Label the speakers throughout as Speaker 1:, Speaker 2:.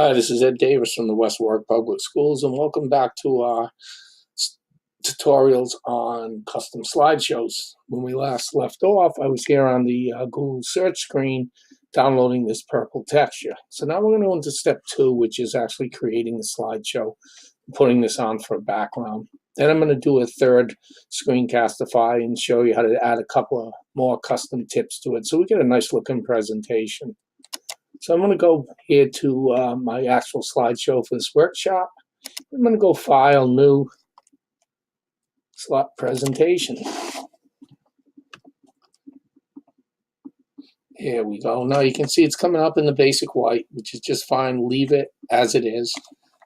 Speaker 1: Hi, this is Ed Davis from the West Warwick Public Schools, and welcome back to our tutorials on custom slideshows. When we last left off, I was here on the Google search screen downloading this purple texture. So now we're going to go into step 2, which is actually creating the slideshow, putting this on for a background. Then I'm going to do a third screencastify and show you how to add a couple of more custom tips to it so we get a nice looking presentation. So I'm going to go here to my actual slideshow for this workshop. I'm going to go File, New, Slot Presentation. Here we go. Now you can see it's coming up in the basic white, which is just fine. Leave it as it is.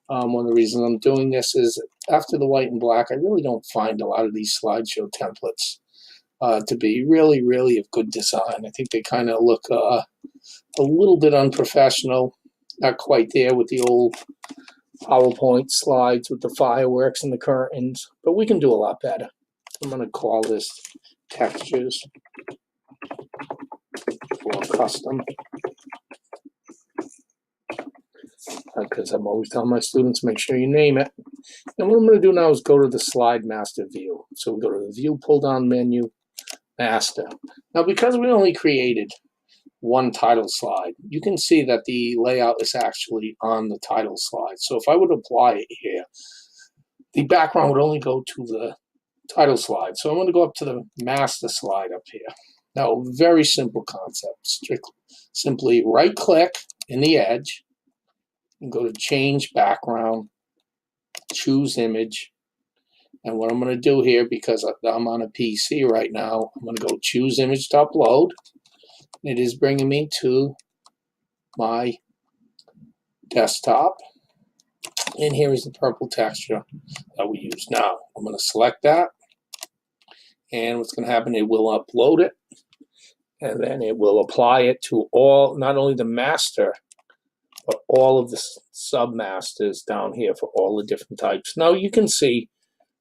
Speaker 1: One of the reasons I'm doing this is after the white and black, I really don't find a lot of these slideshow templates to be really of good design. I think they kind of look a little bit unprofessional, not quite there with the old PowerPoint slides with the fireworks and the curtains, but we can do a lot better. I'm going to call this textures for custom, because I'm always telling my students, make sure you name it. And what I'm going to do now is go to the slide master view. So we go to the view pull down menu, master. Now because we only created one title slide, you can see that the layout is actually on the title slide. So if I would apply it here, the background would only go to the title slide. So I'm going to go up to the master slide up here. Now, very simple concept. Simply right click in the edge and go to change background, choose image. And what I'm going to do here, because I'm on a PC right now, I'm going to go choose image to upload. It is bringing me to my desktop, and here is the purple texture that we use. Now I'm going to select that, and what's going to happen, it will upload it, and then it will apply it to all, not only the master, but all of the submasters down here for all the different types. Now you can see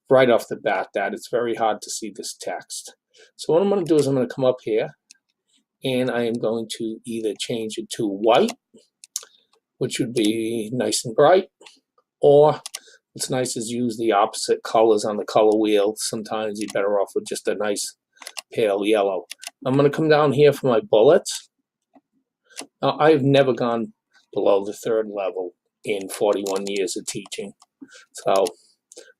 Speaker 1: right off the bat that it's very hard to see this text. So what I'm going to do is I'm going to come up here, and I am going to either change it to white, which would be nice and bright, or what's nice is use the opposite colors on the color wheel. Sometimes you're better off with just a nice pale yellow. I'm going to come down here for my bullets. Now, I've never gone below the 3rd level in 41 years of teaching. So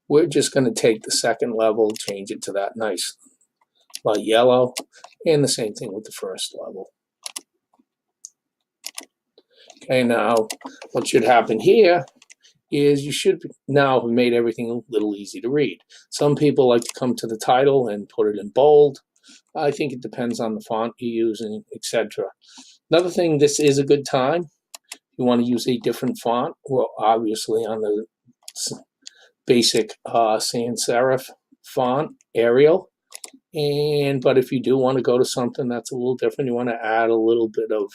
Speaker 1: we're just going to take the 2nd level, change it to that nice light yellow, and the same thing with the 1st level. Okay, now what should happen here is you should now have made everything a little easy to read. Some people like to come to the title and put it in bold. I think it depends on the font you're using, etc. Another thing, this is a good time. You want to use a different font. Well, obviously on the basic sans serif font, Arial. But if you do want to go to something that's a little different, you want to add a little bit of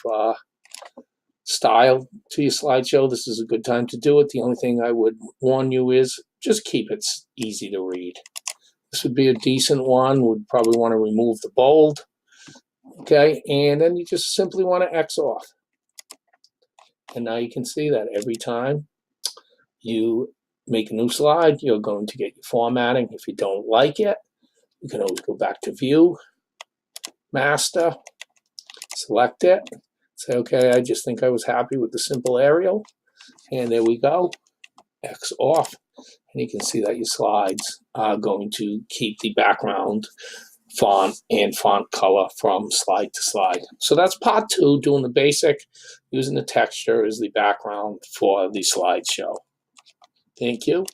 Speaker 1: style to your slideshow, this is a good time to do it. The only thing I would warn you is just keep it easy to read. This would be a decent one. Would probably want to remove the bold. Okay, and then you just simply want to X off. And now you can see that every time you make a new slide, you're going to get your formatting. If you don't like it, you can always go back to View, Master, select it, say, okay, I just think I was happy with the simple Arial, and there we go, X off, and you can see that your slides are going to keep the background font and font color from slide to slide. So that's part 2, doing the basic, using the texture as the background for the slideshow. Thank you.